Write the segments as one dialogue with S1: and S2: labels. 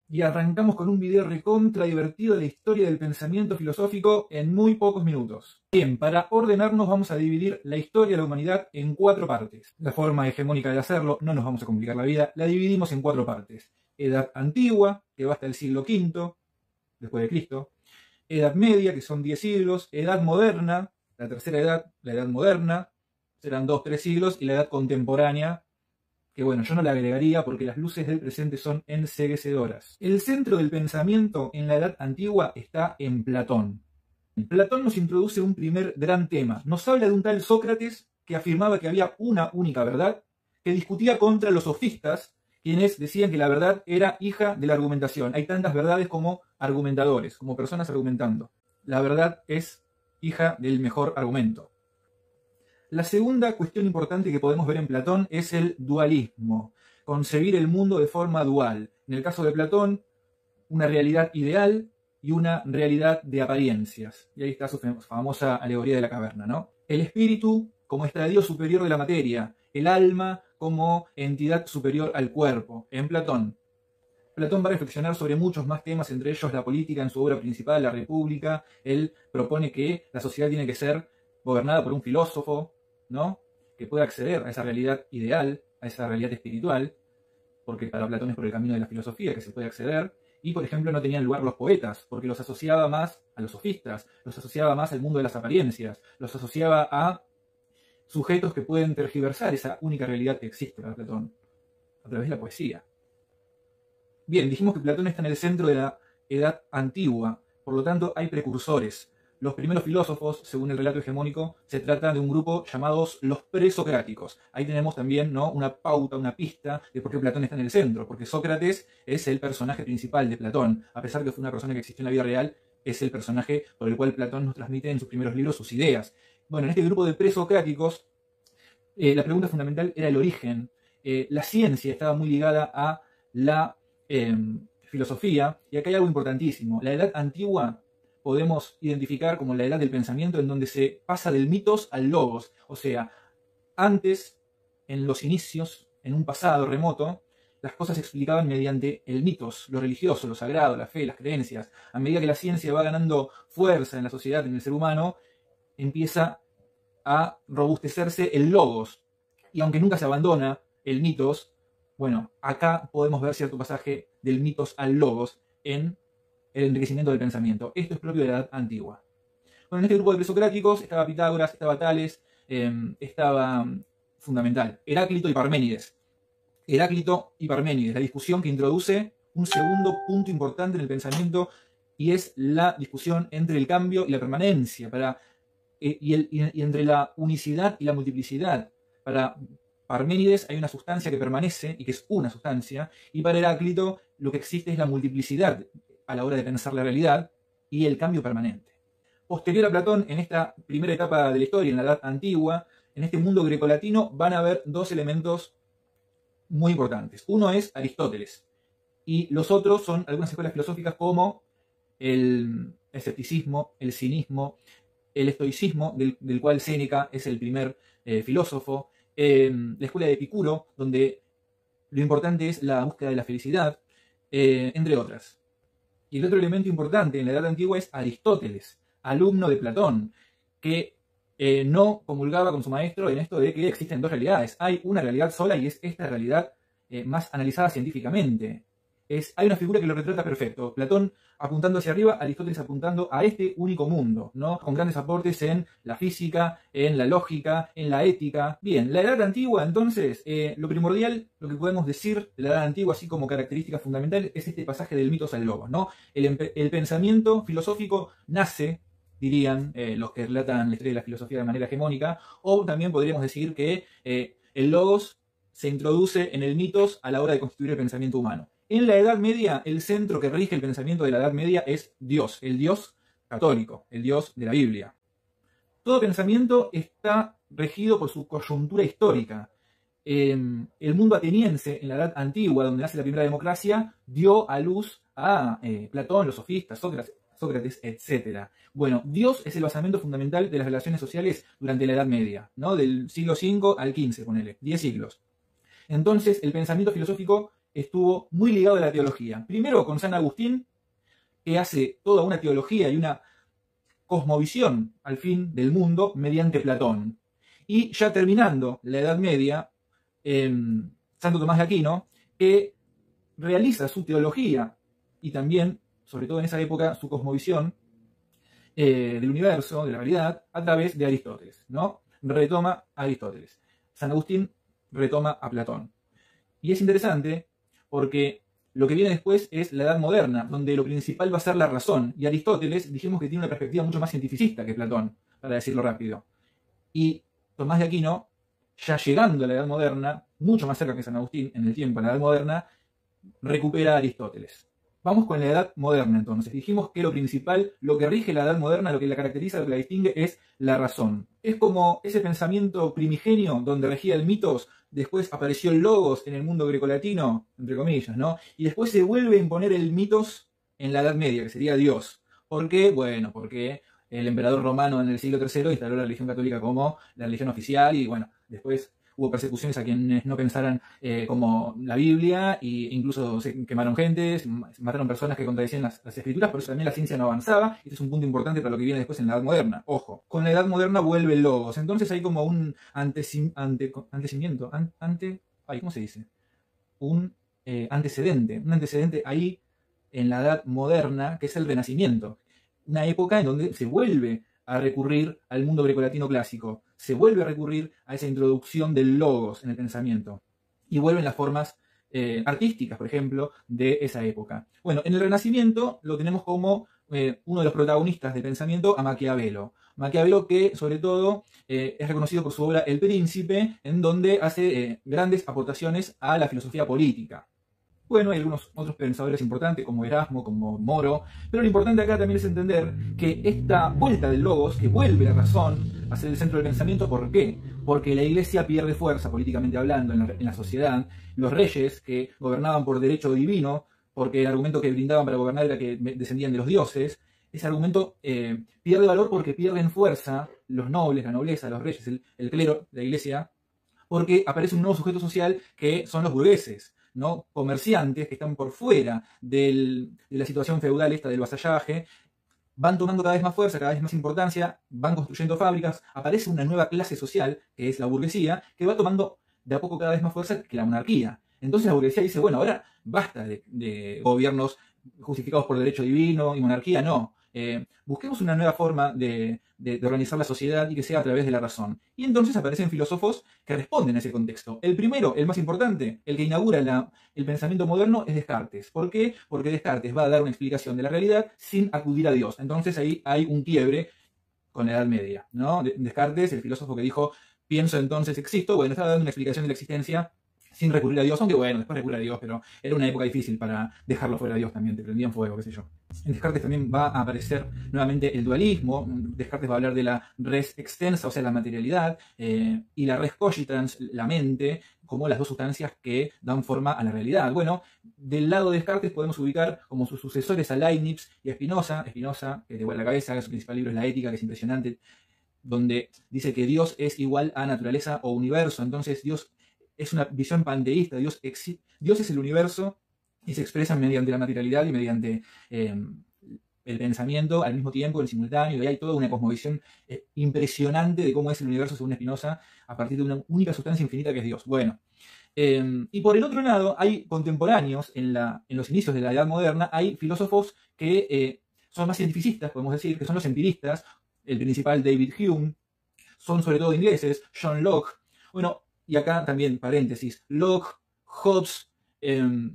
S1: Y arrancamos con un video recontra divertido de la historia del pensamiento filosófico en muy pocos minutos. Bien, para ordenarnos vamos a dividir la historia de la humanidad en 4 partes. La forma hegemónica de hacerlo, no nos vamos a complicar la vida, la dividimos en 4 partes. Edad antigua, que va hasta el siglo V después de Cristo. Edad media, que son 10 siglos. Edad moderna, la tercera edad, la edad moderna, serán 2-3 siglos. Y la edad contemporánea, que bueno, yo no la agregaría porque las luces del presente son enceguecedoras. El centro del pensamiento en la Edad Antigua está en Platón. Platón nos introduce un primer gran tema. Nos habla de un tal Sócrates que afirmaba que había una única verdad, que discutía contra los sofistas, quienes decían que la verdad era hija de la argumentación. Hay tantas verdades como argumentadores, como personas argumentando. La verdad es hija del mejor argumento. La segunda cuestión importante que podemos ver en Platón es el dualismo, concebir el mundo de forma dual. En el caso de Platón, una realidad ideal y una realidad de apariencias. Y ahí está su famosa alegoría de la caverna, ¿no? El espíritu como estadio superior de la materia, el alma como entidad superior al cuerpo, en Platón. Platón va a reflexionar sobre muchos más temas, entre ellos la política en su obra principal, La República. Él propone que la sociedad tiene que ser gobernada por un filósofo, ¿no? Que pueda acceder a esa realidad ideal, a esa realidad espiritual, porque para Platón es por el camino de la filosofía que se puede acceder. Y, por ejemplo, no tenían lugar los poetas, porque los asociaba más a los sofistas, los asociaba más al mundo de las apariencias, los asociaba a sujetos que pueden tergiversar esa única realidad que existe para Platón, a través de la poesía. Bien, dijimos que Platón está en el centro de la Edad Antigua, por lo tanto hay precursores. Los primeros filósofos, según el relato hegemónico, se trata de un grupo llamados los presocráticos. Ahí tenemos también, ¿no?, una pauta, una pista de por qué Platón está en el centro, porque Sócrates es el personaje principal de Platón. A pesar de que fue una persona que existió en la vida real, es el personaje por el cual Platón nos transmite en sus primeros libros sus ideas. Bueno, en este grupo de presocráticos, la pregunta fundamental era el origen. La ciencia estaba muy ligada a la filosofía, y acá hay algo importantísimo. La Edad Antigua podemos identificar como la edad del pensamiento, en donde se pasa del mitos al logos. O sea, antes, en los inicios, en un pasado remoto, las cosas se explicaban mediante el mitos, lo religioso, lo sagrado, la fe, las creencias. A medida que la ciencia va ganando fuerza en la sociedad, en el ser humano, empieza a robustecerse el logos. Y aunque nunca se abandona el mitos, bueno, acá podemos ver cierto pasaje del mitos al logos en el enriquecimiento del pensamiento. Esto es propio de la Edad Antigua. Bueno, en este grupo de presocráticos estaba Pitágoras, estaba Tales, estaba fundamental, Heráclito y Parménides. Heráclito y Parménides, la discusión que introduce un segundo punto importante en el pensamiento, y es la discusión entre el cambio y la permanencia, y entre la unicidad y la multiplicidad. Para Parménides hay una sustancia que permanece y que es una sustancia, y para Heráclito lo que existe es la multiplicidad a la hora de pensar la realidad y el cambio permanente. Posterior a Platón, en esta primera etapa de la historia, en la Edad Antigua, en este mundo grecolatino van a haber 2 elementos muy importantes. Uno es Aristóteles, y los otros son algunas escuelas filosóficas como el escepticismo, el cinismo, el estoicismo, del cual Séneca es el primer filósofo, la escuela de Epicuro, donde lo importante es la búsqueda de la felicidad, entre otras. Y el otro elemento importante en la Edad Antigua es Aristóteles, alumno de Platón, que no comulgaba con su maestro en esto de que existen 2 realidades. Hay una realidad sola, y es esta realidad más analizada científicamente. Hay una figura que lo retrata perfecto. Platón apuntando hacia arriba, Aristóteles apuntando a este único mundo, ¿no?, con grandes aportes en la física, en la lógica, en la ética. Bien, la Edad Antigua, entonces, lo primordial, lo que podemos decir de la Edad Antigua, así como característica fundamental, es este pasaje del mitos al logos, ¿no? El pensamiento filosófico nace, dirían los que relatan la historia de la filosofía de manera hegemónica, o también podríamos decir que el logos se introduce en el mitos a la hora de constituir el pensamiento humano. En la Edad Media, el centro que rige el pensamiento de la Edad Media es Dios, el Dios católico, el Dios de la Biblia. Todo pensamiento está regido por su coyuntura histórica. El mundo ateniense, en la Edad Antigua, donde nace la primera democracia, dio a luz a Platón, los sofistas, Sócrates, etc. Bueno, Dios es el basamento fundamental de las relaciones sociales durante la Edad Media, ¿no?, del siglo V al XV, ponele, 10 siglos. Entonces, el pensamiento filosófico estuvo muy ligado a la teología. Primero con San Agustín, que hace toda una teología y una cosmovisión al fin del mundo mediante Platón. Y ya terminando la Edad Media, Santo Tomás de Aquino, que realiza su teología y también, sobre todo en esa época, su cosmovisión del universo, de la realidad, a través de Aristóteles, ¿no? Retoma a Aristóteles. San Agustín retoma a Platón. Y es interesante porque lo que viene después es la Edad Moderna, donde lo principal va a ser la razón. Y Aristóteles, dijimos que tiene una perspectiva mucho más cientificista que Platón, para decirlo rápido. Y Tomás de Aquino, ya llegando a la Edad Moderna, mucho más cerca que San Agustín en el tiempo, en la Edad Moderna, recupera a Aristóteles. Vamos con la Edad Moderna entonces. Dijimos que lo principal, lo que rige la Edad Moderna, lo que la caracteriza, lo que la distingue es la razón. Es como ese pensamiento primigenio donde regía el mitos, después apareció el logos en el mundo grecolatino, entre comillas, ¿no? Y después se vuelve a imponer el mitos en la Edad Media, que sería Dios. ¿Por qué? Bueno, porque el emperador romano en el siglo III instaló la religión católica como la religión oficial y bueno, después hubo persecuciones a quienes no pensaran como la Biblia, e incluso se quemaron gentes, mataron personas que contradecían las escrituras, por eso también la ciencia no avanzaba. Este es un punto importante para lo que viene después en la Edad Moderna. Ojo, con la Edad Moderna vuelve el logos, entonces hay como un ¿cómo se dice? Un antecedente ahí en la Edad Moderna, que es el Renacimiento. Una época en donde se vuelve a recurrir al mundo grecolatino clásico, se vuelve a recurrir a esa introducción del logos en el pensamiento, y vuelven las formas artísticas, por ejemplo, de esa época. Bueno, en el Renacimiento lo tenemos como uno de los protagonistas del pensamiento a Maquiavelo. Maquiavelo que, sobre todo, es reconocido por su obra El Príncipe, en donde hace grandes aportaciones a la filosofía política. Bueno, hay algunos otros pensadores importantes como Erasmo, como Moro, pero lo importante acá también es entender que esta vuelta del logos, que vuelve la razón a ser el centro del pensamiento, ¿por qué? Porque la Iglesia pierde fuerza, políticamente hablando, en la sociedad. Los reyes que gobernaban por derecho divino, porque el argumento que brindaban para gobernar era que descendían de los dioses, ese argumento pierde valor porque pierden fuerza los nobles, la nobleza, los reyes, el clero, la Iglesia, porque aparece un nuevo sujeto social que son los burgueses, ¿no? Comerciantes que están por fuera de la situación feudal esta del vasallaje, van tomando cada vez más fuerza, cada vez más importancia, van construyendo fábricas, aparece una nueva clase social, que es la burguesía, que va tomando de a poco cada vez más fuerza que la monarquía. Entonces la burguesía dice, bueno, ahora basta de gobiernos justificados por derecho divino y monarquía, no. Busquemos una nueva forma de organizar la sociedad y que sea a través de la razón. Y entonces aparecen filósofos que responden a ese contexto. El primero, el más importante, el que inaugura el pensamiento moderno es Descartes. ¿Por qué? Porque Descartes va a dar una explicación de la realidad sin acudir a Dios. Entonces ahí hay un quiebre con la Edad Media, ¿no? Descartes, el filósofo que dijo, pienso entonces existo, bueno, estaba dando una explicación de la existencia sin recurrir a Dios, aunque bueno, después recurrir a Dios, pero era una época difícil para dejarlo fuera de Dios también, te prendían fuego, qué sé yo. En Descartes también va a aparecer nuevamente el dualismo. Descartes va a hablar de la res extensa, o sea, la materialidad, y la res cogitans, la mente, como las dos sustancias que dan forma a la realidad. Bueno, del lado de Descartes podemos ubicar como sus sucesores a Leibniz y a Spinoza, que te vuela la cabeza, que su principal libro es La Ética, que es impresionante, donde dice que Dios es igual a naturaleza o universo, entonces Dios es una visión panteísta, Dios es el universo y se expresa mediante la materialidad y mediante el pensamiento al mismo tiempo, el simultáneo, y hay toda una cosmovisión impresionante de cómo es el universo según Spinoza a partir de una única sustancia infinita que es Dios. Bueno, y por el otro lado hay contemporáneos en los inicios de la Edad Moderna, hay filósofos que son más cientificistas, podemos decir, que son los empiristas, el principal David Hume, son sobre todo ingleses, John Locke. Bueno, y acá también, paréntesis, Locke, Hobbes,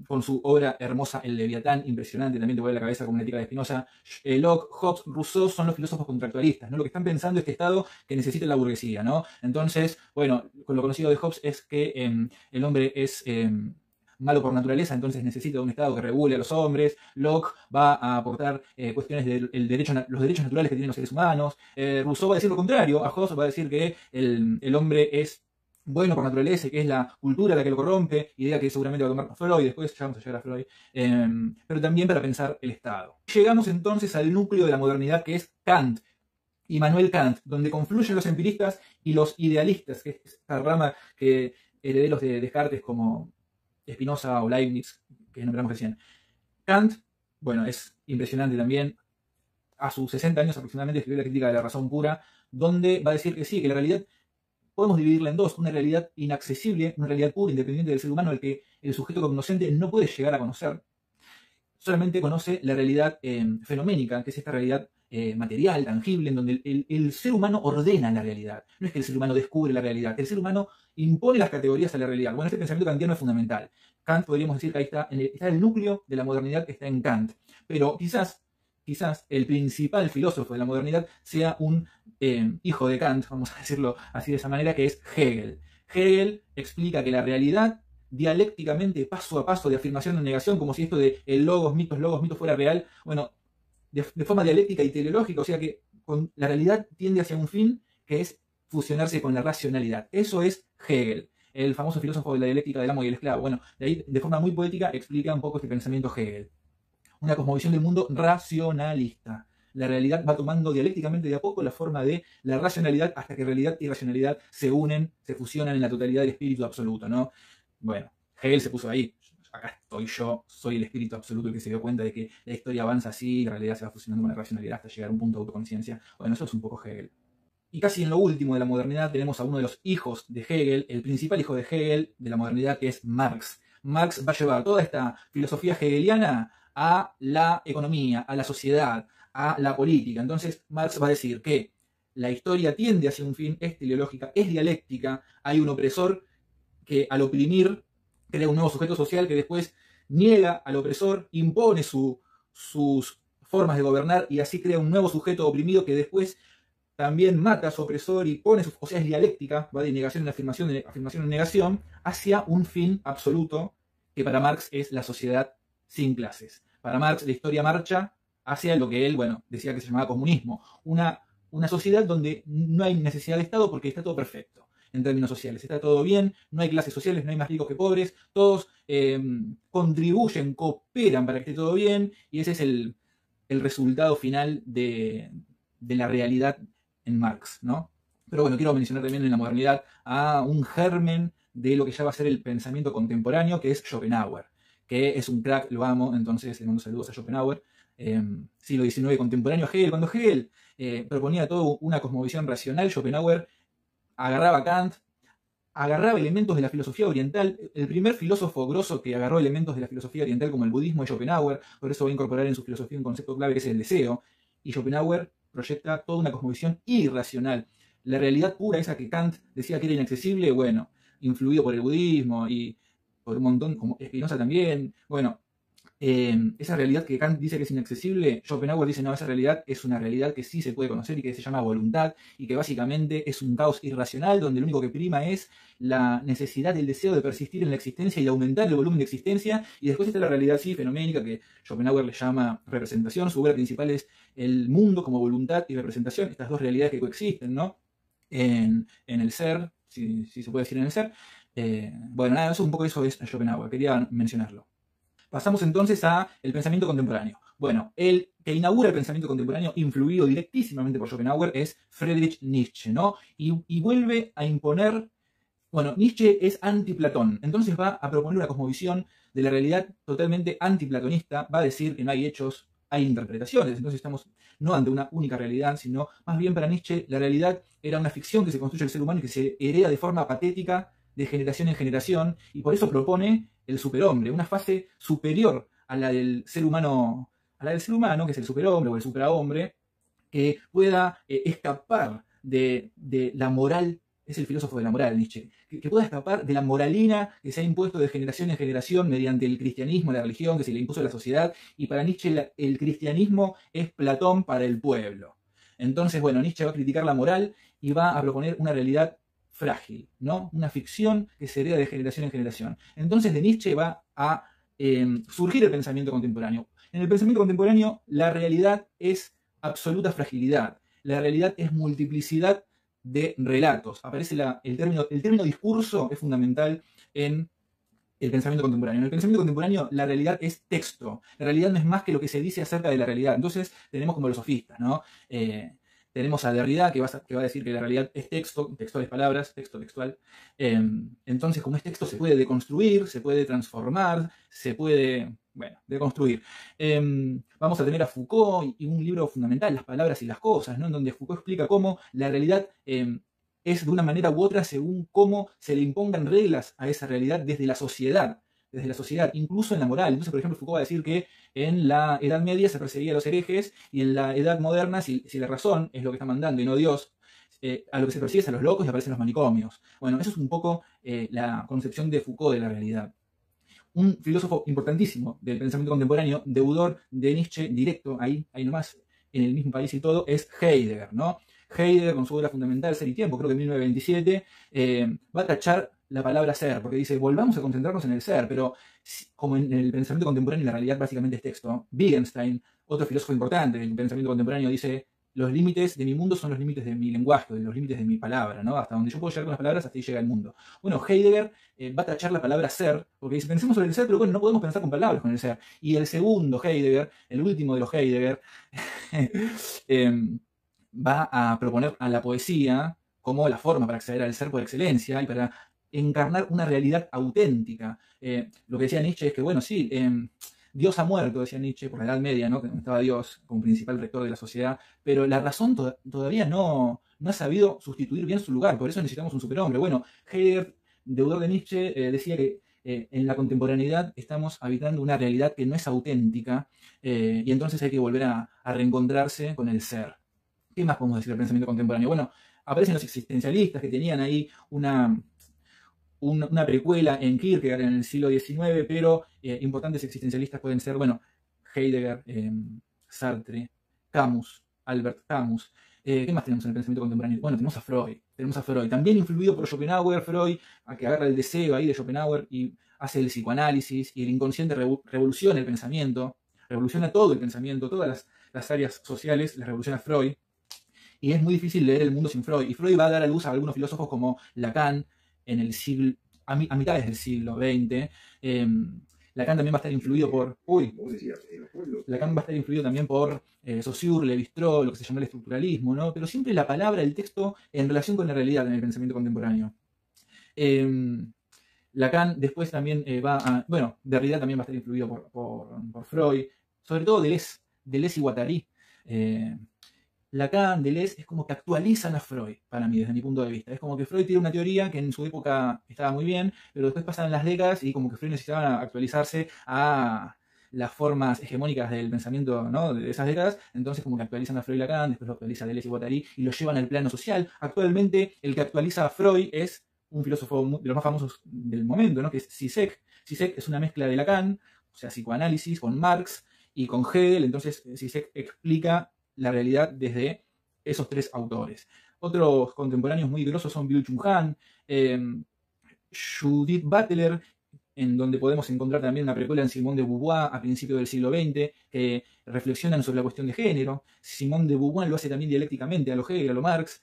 S1: con su obra hermosa El Leviatán, impresionante, también te vuelve la cabeza con una ética de Spinoza. Locke, Hobbes, Rousseau son los filósofos contractualistas, ¿no? Lo que están pensando este Estado que necesita la burguesía, ¿no? Entonces, bueno, con lo conocido de Hobbes es que el hombre es malo por naturaleza, entonces necesita un Estado que regule a los hombres. Locke va a aportar cuestiones de los derechos naturales que tienen los seres humanos. Rousseau va a decir lo contrario, a Hobbes va a decir que el hombre es bueno por naturaleza, que es la cultura la que lo corrompe, idea que seguramente va a tomar Freud, después ya vamos a llegar a Freud, pero también para pensar el Estado. Llegamos entonces al núcleo de la modernidad, que es Kant, Immanuel Kant, donde confluyen los empiristas y los idealistas, que es esta rama que herederos de Descartes como Spinoza o Leibniz, que nombramos recién. Kant, bueno, es impresionante también. A sus 60 años aproximadamente escribió la Crítica de la Razón Pura, donde va a decir que sí, que la realidad podemos dividirla en dos: una realidad inaccesible, una realidad pura, independiente del ser humano, al que el sujeto cognoscente no puede llegar a conocer. Solamente conoce la realidad fenoménica, que es esta realidad material, tangible, en donde el ser humano ordena la realidad. No es que el ser humano descubre la realidad, el ser humano impone las categorías a la realidad. Bueno, este pensamiento kantiano es fundamental. Kant, podríamos decir que ahí está el núcleo de la modernidad, que está en Kant. Pero quizás el principal filósofo de la modernidad sea un hijo de Kant, vamos a decirlo así de esa manera, que es Hegel. Hegel explica que la realidad, dialécticamente, paso a paso, de afirmación o negación, como si esto de el logos, mitos, fuera real, bueno, de forma dialéctica y teleológica, o sea que la realidad tiende hacia un fin, que es fusionarse con la racionalidad. Eso es Hegel, el famoso filósofo de la dialéctica del amo y el esclavo. Bueno, de ahí, de forma muy poética, explica un poco este pensamiento Hegel. Una cosmovisión del mundo racionalista. La realidad va tomando dialécticamente de a poco la forma de la racionalidad, hasta que realidad y racionalidad se unen, se fusionan en la totalidad del espíritu absoluto, ¿no? Bueno, Hegel se puso ahí. Acá estoy yo, soy el espíritu absoluto el que se dio cuenta de que la historia avanza así, la realidad se va fusionando con la racionalidad hasta llegar a un punto de autoconciencia. Bueno, eso es un poco Hegel. Y casi en lo último de la modernidad tenemos a uno de los hijos de Hegel, el principal hijo de Hegel de la modernidad, que es Marx. Marx va a llevar toda esta filosofía hegeliana a la economía, a la sociedad, a la política. Entonces Marx va a decir que la historia tiende hacia un fin, es teleológica, es dialéctica, hay un opresor que al oprimir crea un nuevo sujeto social que después niega al opresor, impone sus formas de gobernar y así crea un nuevo sujeto oprimido que después también mata a su opresor y pone o sea, es dialéctica, va de negación en afirmación, de afirmación en negación, hacia un fin absoluto que para Marx es la sociedad sin clases. Para Marx la historia marcha hacia lo que él, bueno, decía que se llamaba comunismo, una sociedad donde no hay necesidad de Estado porque está todo perfecto en términos sociales, está todo bien, no hay clases sociales, no hay más ricos que pobres, todos contribuyen, cooperan para que esté todo bien, y ese es el resultado final de la realidad en Marx, ¿no? Pero bueno, quiero mencionar también en la modernidad a un germen de lo que ya va a ser el pensamiento contemporáneo, que es Schopenhauer, que es un crack, lo amo, entonces le mando saludos a Schopenhauer. Siglo XIX contemporáneo a Hegel. Cuando Hegel proponía toda una cosmovisión racional, Schopenhauer agarraba a Kant, agarraba elementos de la filosofía oriental. El primer filósofo grosso que agarró elementos de la filosofía oriental como el budismo es Schopenhauer, por eso va a incorporar en su filosofía un concepto clave que es el deseo, y Schopenhauer proyecta toda una cosmovisión irracional. La realidad pura, esa que Kant decía que era inaccesible, bueno, influido por el budismo y por un montón, como Spinoza también, bueno, esa realidad que Kant dice que es inaccesible, Schopenhauer dice no, esa realidad es una realidad que sí se puede conocer y que se llama voluntad y que básicamente es un caos irracional donde lo único que prima es la necesidad, el deseo de persistir en la existencia y de aumentar el volumen de existencia, y después está la realidad sí fenoménica que Schopenhauer le llama representación. Su obra principal es el mundo como voluntad y representación, estas dos realidades que coexisten, ¿no? En el ser, si se puede decir en el ser. Bueno, nada, eso un poco eso es Schopenhauer, quería mencionarlo. Pasamos entonces a el pensamiento contemporáneo. Bueno, el que inaugura el pensamiento contemporáneo, influido directísimamente por Schopenhauer, es Friedrich Nietzsche, ¿no? Y vuelve a imponer, bueno, Nietzsche es anti-Platón, entonces va a proponer una cosmovisión de la realidad totalmente antiplatonista, va a decir que no hay hechos, hay interpretaciones, entonces estamos no ante una única realidad, sino más bien para Nietzsche la realidad era una ficción que se construye el ser humano y que se hereda de forma patética de generación en generación, y por eso propone el superhombre, una fase superior a la del ser humano, que es el superhombre o el suprahombre, que pueda escapar de la moral. Es el filósofo de la moral, Nietzsche, que pueda escapar de la moralina que se ha impuesto de generación en generación mediante el cristianismo, la religión que se le impuso a la sociedad, y para Nietzsche el cristianismo es Platón para el pueblo. Entonces, bueno, Nietzsche va a criticar la moral y va a proponer una realidad frágil, ¿no? Una ficción que se hereda de generación en generación. Entonces de Nietzsche va a surgir el pensamiento contemporáneo. En el pensamiento contemporáneo la realidad es absoluta fragilidad, la realidad es multiplicidad de relatos. Aparece el término discurso es fundamental en el pensamiento contemporáneo. En el pensamiento contemporáneo la realidad es texto, la realidad no es más que lo que se dice acerca de la realidad. Entonces tenemos como los sofistas, ¿no? Tenemos a Derrida, que va a decir que la realidad es texto, textuales palabras, texto textual. Entonces, como es texto, se puede deconstruir, se puede transformar, se puede, bueno, deconstruir. Vamos a tener a Foucault y un libro fundamental, Las palabras y las cosas, ¿no? En donde Foucault explica cómo la realidad es de una manera u otra según cómo se le impongan reglas a esa realidad desde la sociedad. Desde la sociedad, incluso en la moral. Entonces, por ejemplo, Foucault va a decir que en la Edad Media se perseguía a los herejes y en la Edad Moderna, si la razón es lo que está mandando y no Dios, a lo que se persigue es a los locos y aparecen los manicomios. Bueno, eso es un poco la concepción de Foucault de la realidad. Un filósofo importantísimo del pensamiento contemporáneo, deudor de Nietzsche, directo, ahí nomás, en el mismo país y todo, es Heidegger, ¿no? Heidegger, con su obra fundamental, Ser y Tiempo, creo que en 1927, va a tachar la palabra ser, porque dice, volvamos a concentrarnos en el ser, pero como en el pensamiento contemporáneo la realidad básicamente es texto. Wittgenstein, otro filósofo importante del pensamiento contemporáneo, dice, los límites de mi mundo son los límites de mi lenguaje, los límites de mi palabra, ¿no? Hasta donde yo puedo llegar con las palabras, hasta ahí llega el mundo. Bueno, Heidegger va a tachar la palabra ser, porque dice, pensemos sobre el ser, pero bueno, no podemos pensar con palabras con el ser. Y el segundo Heidegger, el último de los Heidegger, va a proponer a la poesía como la forma para acceder al ser por excelencia y para encarnar una realidad auténtica. Lo que decía Nietzsche es que, bueno, sí, Dios ha muerto, decía Nietzsche, por la Edad Media, ¿no? Que estaba Dios como principal rector de la sociedad, pero la razón todavía no ha sabido sustituir bien su lugar, por eso necesitamos un superhombre. Bueno, Heidegger, deudor de Nietzsche, decía que en la contemporaneidad estamos habitando una realidad que no es auténtica y entonces hay que volver a reencontrarse con el ser. ¿Qué más podemos decir del pensamiento contemporáneo? Bueno, aparecen los existencialistas que tenían ahí una precuela en Kierkegaard en el siglo XIX, pero importantes existencialistas pueden ser, bueno, Heidegger, Sartre, Camus, Albert Camus. ¿Qué más tenemos en el pensamiento contemporáneo? Bueno, tenemos a Freud, también influido por Schopenhauer. Freud, a que agarra el deseo ahí de Schopenhauer y hace el psicoanálisis, y el inconsciente revoluciona el pensamiento, revoluciona todo el pensamiento, todas las áreas sociales, las revoluciona Freud. Y es muy difícil leer el mundo sin Freud. Y Freud va a dar a luz a algunos filósofos como Lacan en el siglo, a mitades del siglo XX. Lacan también va a estar influido por... Lacan va a estar influido también por Saussure, Lévi-Strauss, lo que se llama el estructuralismo, ¿no? Pero siempre la palabra, el texto, en relación con la realidad en el pensamiento contemporáneo. Lacan después también va a... Bueno, Derrida también va a estar influido por Freud, sobre todo Deleuze y Guattari. Lacan, Deleuze, es como que actualizan a Freud, para mí, desde mi punto de vista. Es como que Freud tiene una teoría que en su época estaba muy bien, pero después pasan las décadas y como que Freud necesitaba actualizarse a las formas hegemónicas del pensamiento, ¿no?, de esas décadas. Entonces como que actualizan a Freud y Lacan, después lo actualiza Deleuze y Guattari y lo llevan al plano social. Actualmente el que actualiza a Freud es un filósofo de los más famosos del momento, ¿no?, que es Zizek. Zizek es una mezcla de Lacan, o sea, psicoanálisis, con Marx y con Hegel. Entonces Zizek explica la realidad desde esos tres autores. Otros contemporáneos muy grosos son Byung-Chul Han, Judith Butler, en donde podemos encontrar también una precuela en Simone de Beauvoir a principios del siglo XX, que reflexionan sobre la cuestión de género. Simone de Beauvoir lo hace también dialécticamente a lo Hegel, a lo Marx.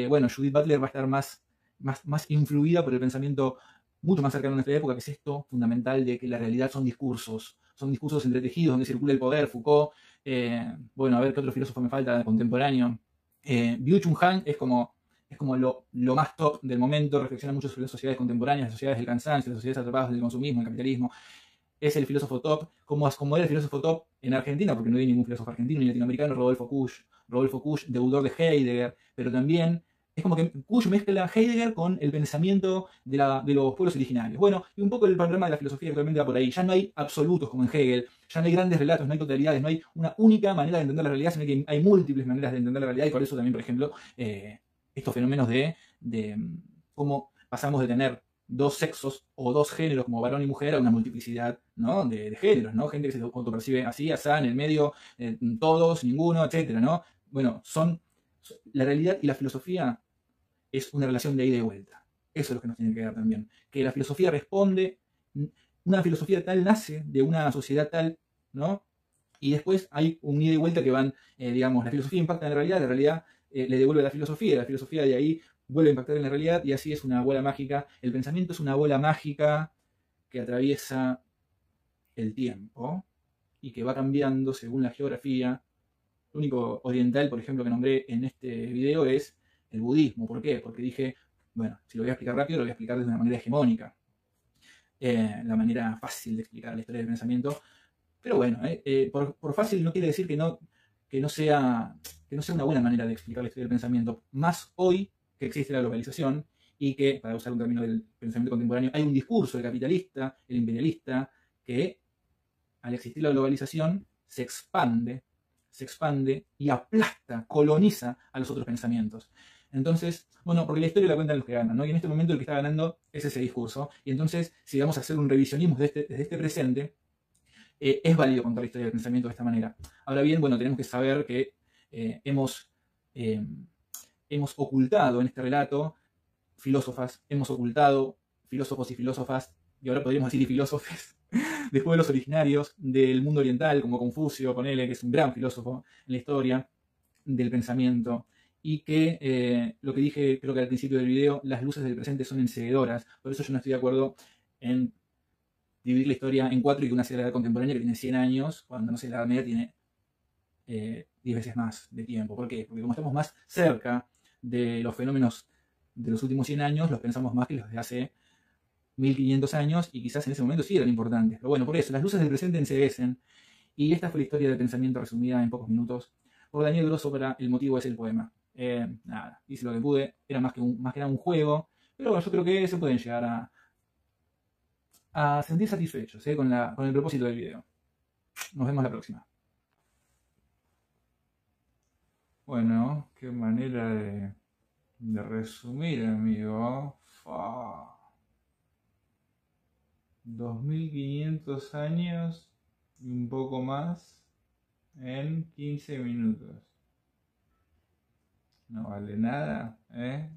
S1: Bueno, Judith Butler va a estar más influida por el pensamiento mucho más cercano a nuestra época, que es esto fundamental de que la realidad son discursos entretejidos donde circula el poder. Foucault, bueno, a ver qué otro filósofo me falta contemporáneo. Byung-Chul Han es como lo más top del momento, reflexiona mucho sobre las sociedades contemporáneas, las sociedades del cansancio, las sociedades atrapadas del consumismo, el capitalismo. Es el filósofo top, como era el filósofo top en Argentina, porque no hay ningún filósofo argentino ni latinoamericano, Rodolfo Kusch, deudor de Heidegger, pero también es como que Kusch mezcla Heidegger con el pensamiento de los pueblos originarios. Bueno, y un poco el panorama de la filosofía actualmente va por ahí. Ya no hay absolutos como en Hegel, ya no hay grandes relatos, no hay totalidades, no hay una única manera de entender la realidad, sino que hay múltiples maneras de entender la realidad, y por eso también, por ejemplo, estos fenómenos de cómo pasamos de tener dos sexos o dos géneros como varón y mujer a una multiplicidad, ¿no?, de géneros, ¿no? Gente que se autopercibe así, asá, en el medio, todos, ninguno, etcétera, ¿no? Bueno, la realidad y la filosofía es una relación de ida y vuelta. Eso es lo que nos tiene que quedar también. Que la filosofía responde, una filosofía tal nace de una sociedad tal, ¿no? Y después hay un ida y vuelta que van, digamos, la filosofía impacta en la realidad le devuelve a la filosofía de ahí vuelve a impactar en la realidad, y así es una bola mágica. El pensamiento es una bola mágica que atraviesa el tiempo y que va cambiando según la geografía Lo único oriental, por ejemplo, que nombré en este video es el budismo. ¿Por qué? Porque dije, bueno, si lo voy a explicar rápido, lo voy a explicar de una manera hegemónica. La manera fácil de explicar la historia del pensamiento. Pero bueno, por fácil no quiere decir que no sea una buena manera de explicar la historia del pensamiento. Más hoy que existe la globalización y que, para usar un término del pensamiento contemporáneo, hay un discurso el capitalista, el imperialista, que al existir la globalización se expande y aplasta, coloniza a los otros pensamientos. Entonces, bueno, porque la historia la cuentan los que ganan, ¿no? Y en este momento el que está ganando es ese discurso. Y entonces, si vamos a hacer un revisionismo desde este presente, es válido contar la historia del pensamiento de esta manera. Ahora bien, bueno, tenemos que saber que hemos ocultado en este relato hemos ocultado filósofos y filósofas, y ahora podríamos decir y filósofes, de pueblos originarios del mundo oriental, como Confucio, ponele, que es un gran filósofo en la historia del pensamiento, y que lo que dije creo que al principio del video, las luces del presente son enceguedoras, por eso yo no estoy de acuerdo en dividir la historia en 4 y que una sea la edad contemporánea que tiene 100 años, cuando no sé, la Edad Media tiene 10 veces más de tiempo. ¿Por qué? Porque como estamos más cerca de los fenómenos de los últimos 100 años, los pensamos más que los de hace 1500 años y quizás en ese momento sí eran importantes. Pero bueno, por eso, las luces del presente enceguecen. Y esta fue la historia del pensamiento resumida en pocos minutos por Daniel Grosso para El motivo es el poema. Nada, hice lo que pude, era más que nada un juego, pero bueno, yo creo que se pueden llegar a sentir satisfechos con el propósito del video. Nos vemos la próxima. Bueno, qué manera de resumir, amigo. 2500 años y un poco más en 15 minutos. No vale nada, ¿eh?